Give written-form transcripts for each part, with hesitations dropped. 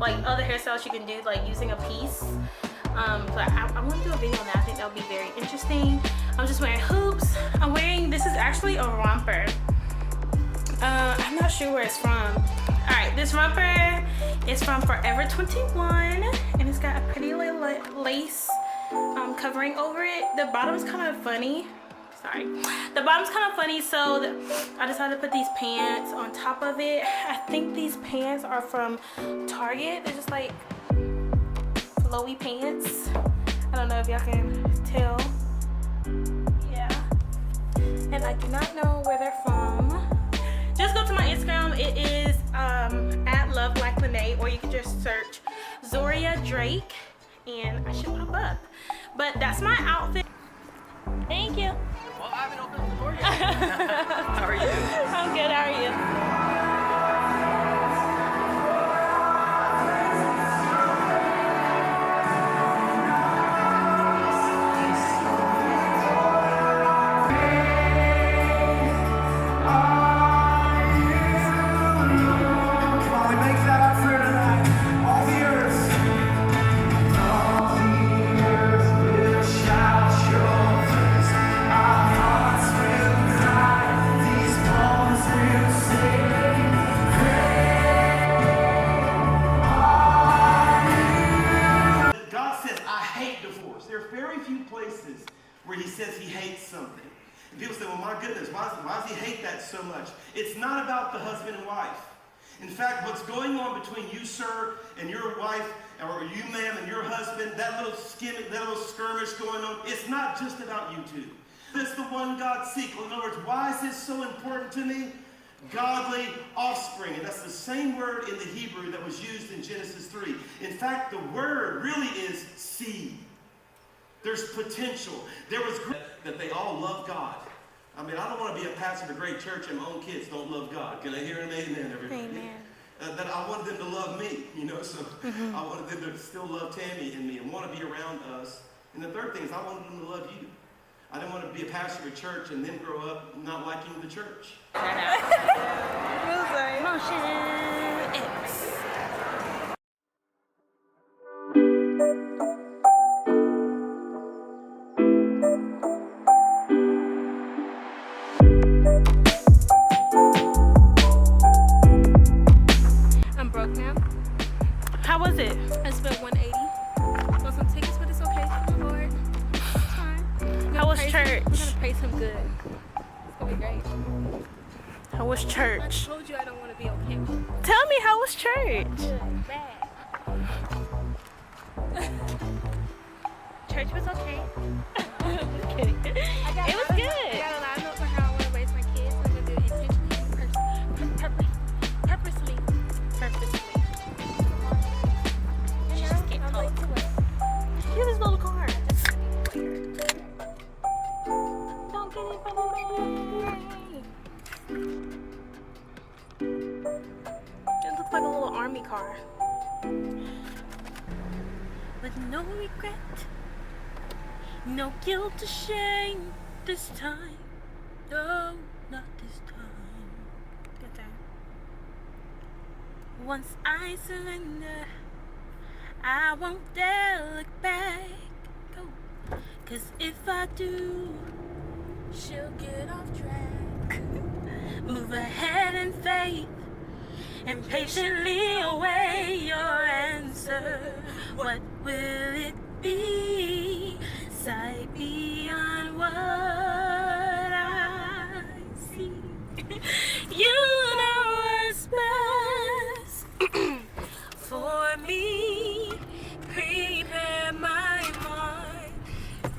like other hairstyles you can do, like using a piece. But I want to do a video on that. I think that would be very interesting. I'm just wearing hoops. I'm wearing, this is actually a romper. I'm not sure where it's from. All right, this romper is from Forever 21, and it's got a pretty little lace covering over it. The bottom is kind of funny. Sorry, the bottom's kind of funny, so I decided to put these pants on top of it. I think these pants are from Target. They're just like flowy pants. I don't know if y'all can tell. Yeah, and I do not know where they're from. Just go to my Instagram. It is at Love Like Lene, or you can just search Zoria Drake and I should pop up. But that's my outfit. Thank you. Well, I haven't opened the door yet. How are you? I'm good. How are you? Where he says he hates something. And people say, well, my goodness, why does he hate that so much? It's not about the husband and wife. In fact, what's going on between you, sir, and your wife, or you, ma'am, and your husband, that little skirmish going on, it's not just about you two. It's the one God seeks. In other words, why is this so important to me? Godly offspring. And that's the same word in the Hebrew that was used in Genesis 3. In fact, the word really is seed. There's potential. There was that they all love God. I mean, I don't want to be a pastor of a great church and my own kids don't love God. Can I hear an amen, everybody? Amen. That I wanted them to love me, you know, so I wanted them to still love Tammy and me and want to be around us. And the third thing is I wanted them to love you. I didn't want to be a pastor of a church and then grow up not liking the church. Motion X. How was it? I spent $180 on some tickets, but it's okay. Oh Lord, it's fine. How was church? We're gonna praise Him good. It's gonna be great. How was church? I told you I don't want to be okay. Tell me, how was church? Good, bad. Church was okay. Just kidding. It was good. I got a line up for how I want to raise my kids. I'm gonna do it intentionally, purposely. Here's this little car. Don't get it from me. It looks like a little army car. With no regret, no guilt or shame this time. No, not this time. Good time. Once I surrender, I won't dare look back. Go. 'Cause if I do, she'll get off track. Move ahead in faith and patiently await your answer. What will it be? Sight beyond what I see. You know what's best for me. Prepare my mind,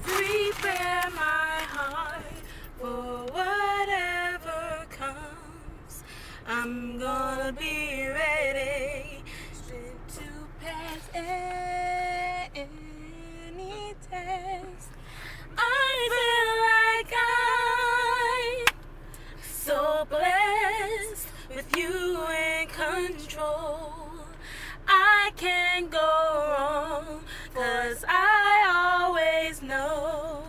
prepare my heart for whatever comes. I'm gonna be ready to pass any test. I feel like I'm so blessed with you in control. I can't go wrong, 'cause I always know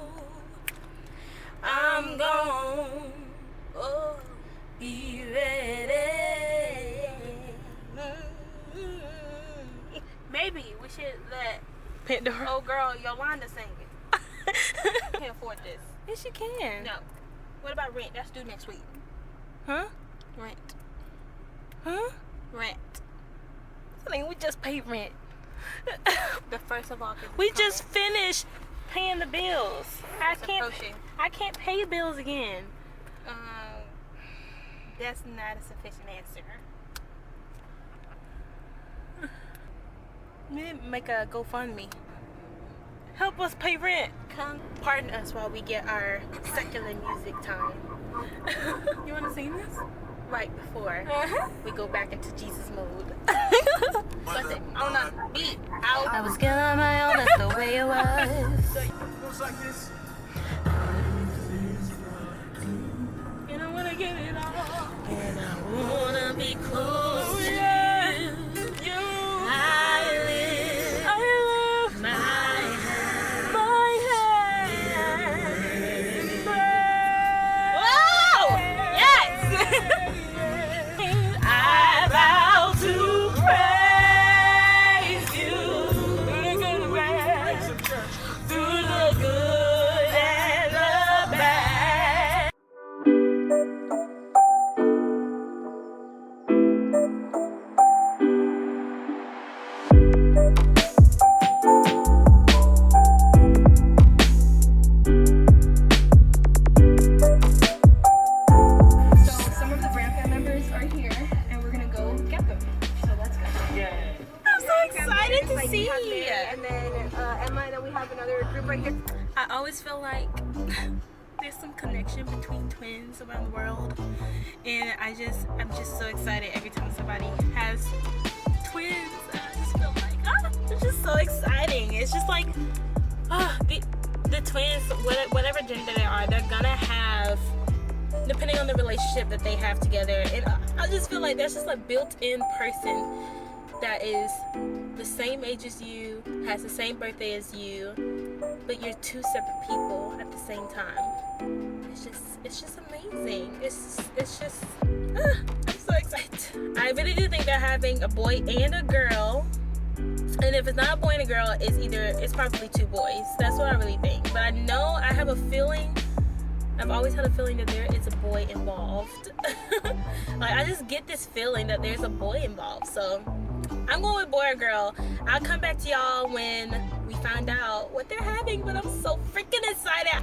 I'm gonna be ready. Maybe we should let Pandora. old girl Yolanda sing it. Can't afford this. Yes, you can. No. What about rent? That's due next week. Huh? Rent. Huh? Rent. I mean, we just paid rent. The 1st of August. We just finished paying the bills. I approaching. can't pay bills again. That's not a sufficient answer. We didn't make a GoFundMe. Help us pay rent. Come. Pardon us while we get our secular music time. You want to sing this? Right before we go back into Jesus mode. What's it? On a beat. Out. I was getting on my own, that's the way it was. Goes like this. And I want to get it all. And I want to be close to you. I live my hand. Whoa! Yes! I vow to praise you through the good and the bad. So some of the BRAMFAM members are here, and we're gonna go get them. So let's go. I'm so excited to see you. And then Emma, and then we have another group right here. I always feel like there's some connection between twins around the world, and I'm just so excited every time somebody has twins. I just feel like it's just so exciting. It's just like the twins, whatever gender they are, they're gonna have, depending on the relationship that they have together, and I just feel like there's just a built-in person that is the same age as you, has the same birthday as you, but you're two separate people at the same time. It's just amazing. It's just I'm so excited. I really do think they're having a boy and a girl. And if it's not a boy and a girl, it's probably two boys. That's what I really think. But I know, I have a feeling, I've always had a feeling that there is a boy involved. Like, I just get this feeling that there's a boy involved. So I'm going with boy or girl. I'll come back to y'all when we find out what they're having, but I'm so freaking excited.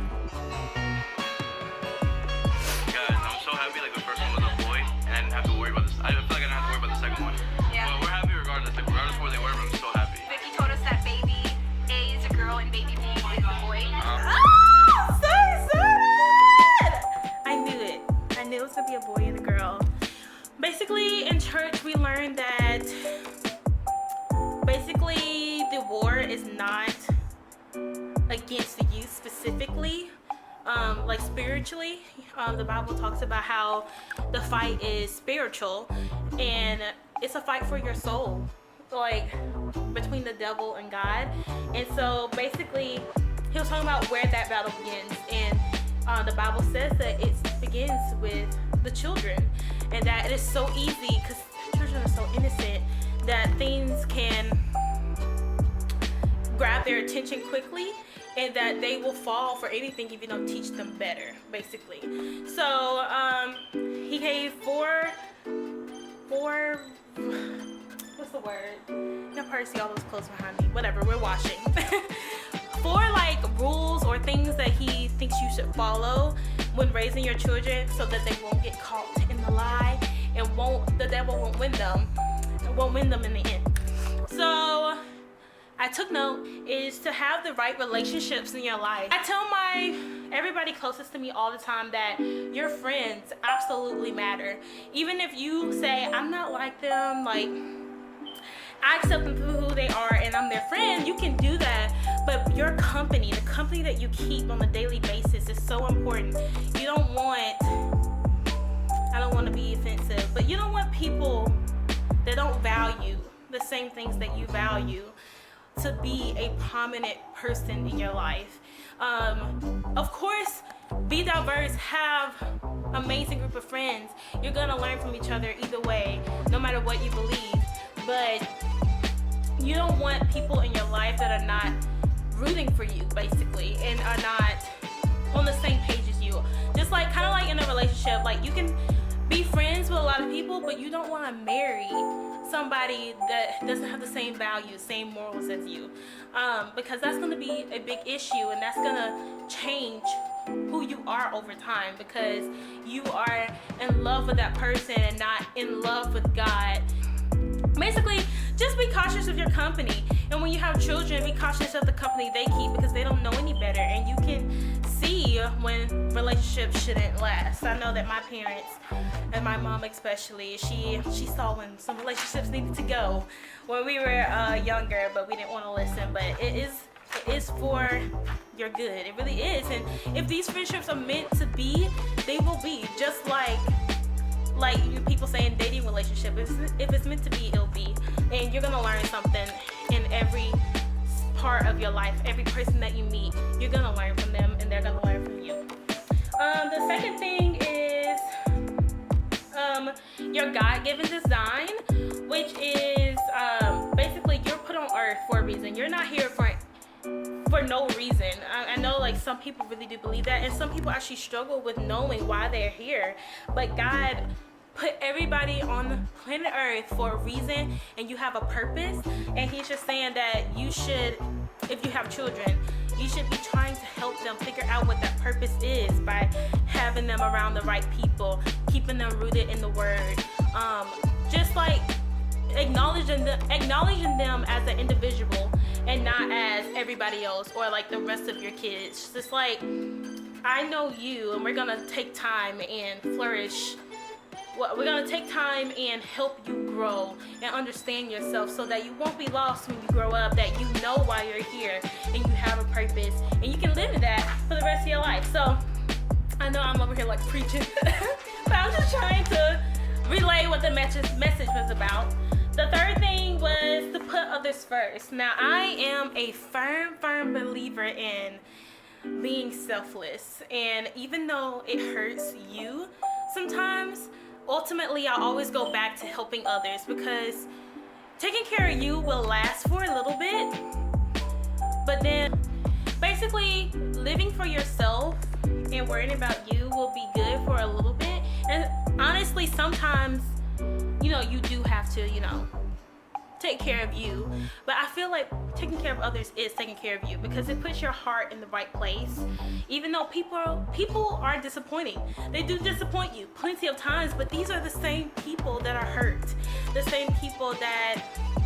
Guys, I'm so happy like the first one was a boy and I didn't have to worry about this. I feel like I didn't have to worry about the second one. Yeah. But we're happy regardless. Like, regardless of where they were, I'm so happy. Vicky told us that baby A is a girl and baby B is a boy. So excited! I knew it. I knew it was gonna be a boy and a girl. Basically, in church, we learned that basically the war is not against the youth specifically, like spiritually. The Bible talks about how the fight is spiritual, and it's a fight for your soul, like between the devil and God. And so basically, he was talking about where that battle begins, and the Bible says that it begins with the children, and that it is so easy because children are so innocent that things can grab their attention quickly, and that they will fall for anything if you don't teach them better, basically. So he gave four what's the word? You'll probably see all those clothes behind me. Whatever, we're washing. 4 like rules or things that he thinks you should follow when raising your children, so that they won't get caught in the lie and the devil won't win them in the end. So I took note is to have the right relationships in your life. I tell everybody closest to me all the time that your friends absolutely matter. Even if you say, I'm not like them, like I accept them for who they are and I'm their friend, you can do that. But your company, the company that you keep on a daily basis is so important. You don't want, I don't want to be offensive, but you don't want people that don't value the same things that you value to be a prominent person in your life. Of course, be diverse, have amazing group of friends. You're gonna learn from each other either way, no matter what you believe. But you don't want people in your life that are not rooting for you, basically, and are not on the same page as you. Just like, kind of like in a relationship, like you can be friends with a lot of people, but you don't want to marry somebody that doesn't have the same values, same morals as you, because that's going to be a big issue, and that's going to change who you are over time, because you are in love with that person and not in love with God. Basically, just be cautious of your company, and when you have children, be cautious of the company they keep, because they don't know any better, and you can see when relationships shouldn't last. I know that my parents, and my mom especially, she saw when some relationships needed to go when we were younger, but we didn't want to listen. But it is for your good. It really is. And if these friendships are meant to be, they will be. Just like people say in dating relationship, if it's meant to be, it'll be. And you're gonna learn something in every part of your life. Every person that you meet, you're gonna learn from them, and they're gonna learn from you. The second thing is your God-given design, which is basically you're put on earth for a reason. You're not here for no reason. I know like some people really do believe that, and some people actually struggle with knowing why they're here. But God put everybody on planet Earth for a reason, and you have a purpose. And He's just saying that you should, if you have children, you should be trying to help them figure out what that purpose is by having them around the right people, keeping them rooted in the Word. Just like acknowledging them as an individual and not as everybody else or like the rest of your kids. Just like, I know you, and we're gonna take time and flourish. We're gonna take time and help you grow and understand yourself, so that you won't be lost when you grow up, that you know why you're here and you have a purpose, and you can live in that for the rest of your life. So I know I'm over here like preaching, but I'm just trying to relay what the message was about. The third thing was to put others first. Now, I am a firm believer in being selfless, and even though it hurts you sometimes, ultimately I always go back to helping others, because taking care of you will last for a little bit, but then basically living for yourself and worrying about you will be good for a little bit. And honestly, sometimes, you do have to, take care of you. But I feel like taking care of others is taking care of you, because it puts your heart in the right place. Even though people are disappointing, they do disappoint you plenty of times, but these are the same people that are hurt, the same people that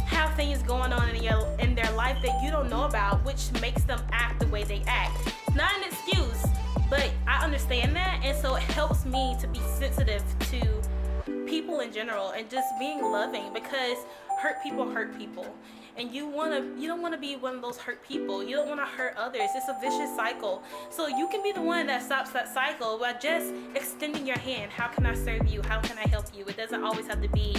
have things going on in their life that you don't know about, which makes them act the way they act. It's not an excuse, but I understand that, and so it helps me to be sensitive to people in general and just being loving, because hurt people, and you don't want to be one of those hurt people. You don't want to hurt others. It's a vicious cycle. So you can be the one that stops that cycle by just extending your hand. How can I serve you? How can I help you? It doesn't always have to be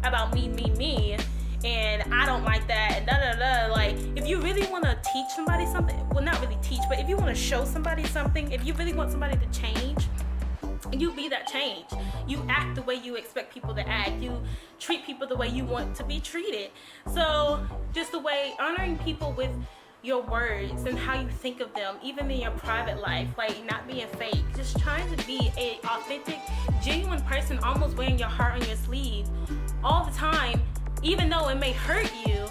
about me, and I don't like that, and da. Like, if you really want to teach somebody something, well, not really teach, but if you want to show somebody something, if you really want somebody to change, you be that change. You act the way you expect people to act. You treat people the way you want to be treated. So just the way, honoring people with your words and how you think of them, even in your private life, like not being fake, just trying to be a authentic, genuine person, almost wearing your heart on your sleeve all the time. Even though it may hurt you,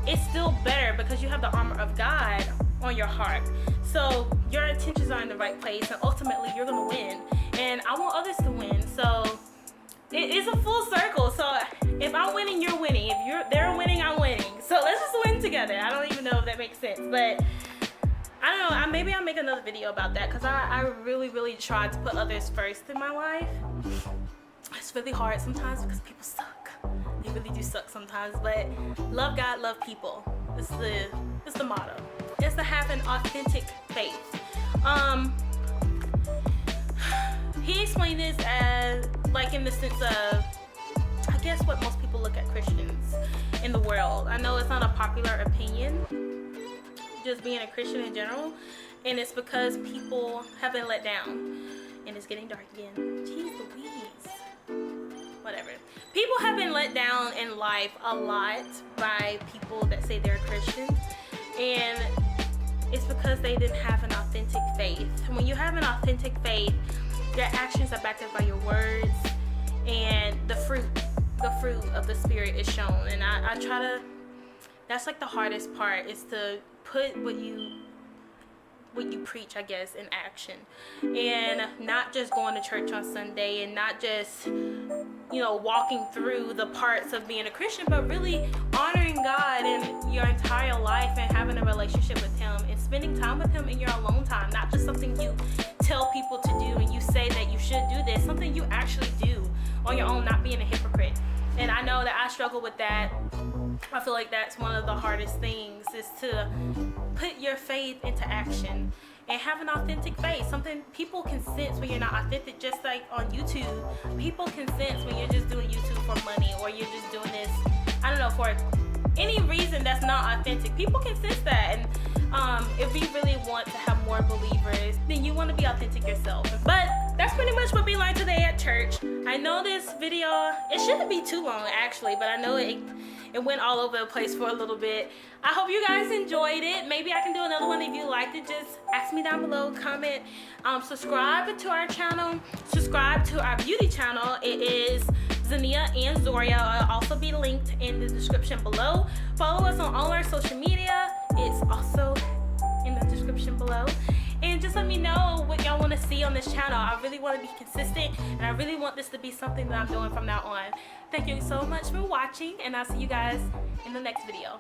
it's still better because you have the armor of God on your heart. So your intentions are in the right place, and ultimately you're gonna win. And I want others to win. So it is a full circle. So if I'm winning, you're winning. If they're winning, I'm winning. So let's just win together. I don't even know if that makes sense, but I don't know. Maybe I'll make another video about that, because I really try to put others first in my life. It's really hard sometimes because people suck. They really do suck sometimes. But love God, love people. It's the motto. It's to have an authentic faith. He explained this as like in the sense of, I guess, what most people look at Christians in the world. I know it's not a popular opinion, just being a Christian in general, and it's because people have been let down. And it's getting dark again. Jeez Louise. Whatever. people have been let down in life a lot by people that say they're Christians, and it's because they didn't have an authentic faith. When you have an authentic faith, your actions are backed up by your words, and the fruit of the Spirit is shown. And I try to, that's like the hardest part, is to put what you preach, I guess, in action, and not just going to church on Sunday, and not just, you know, walking through the parts of being a Christian, but really honoring God in your entire life and having a relationship with Him and spending time with Him in your alone time. Not just something you tell people to do and you say that you should do this, something you actually do on your own, not being a hypocrite. And I know that I struggle with that. I feel like that's one of the hardest things, is to put your faith into action and have an authentic faith. Something people can sense when you're not authentic, just like on YouTube. People can sense when you're just doing YouTube for money, or you're just doing this, I don't know, for any reason that's not authentic. People can sense that. And if we really want to have more believers, then you want to be authentic yourself. But that's pretty much what we learned today at church. I know this video, it shouldn't be too long actually, but I know it went all over the place for a little bit. I hope you guys enjoyed it. Maybe I can do another one if you liked it. Just ask me down below, comment, subscribe to our channel, subscribe to our beauty channel. It is ZinianZorial. It'll also be linked in the description below. Follow us on all our social media. It's also in the description below. And just let me know what y'all want to see on this channel. I really want to be consistent, and I really want this to be something that I'm doing from now on. Thank you so much for watching, and I'll see you guys in the next video.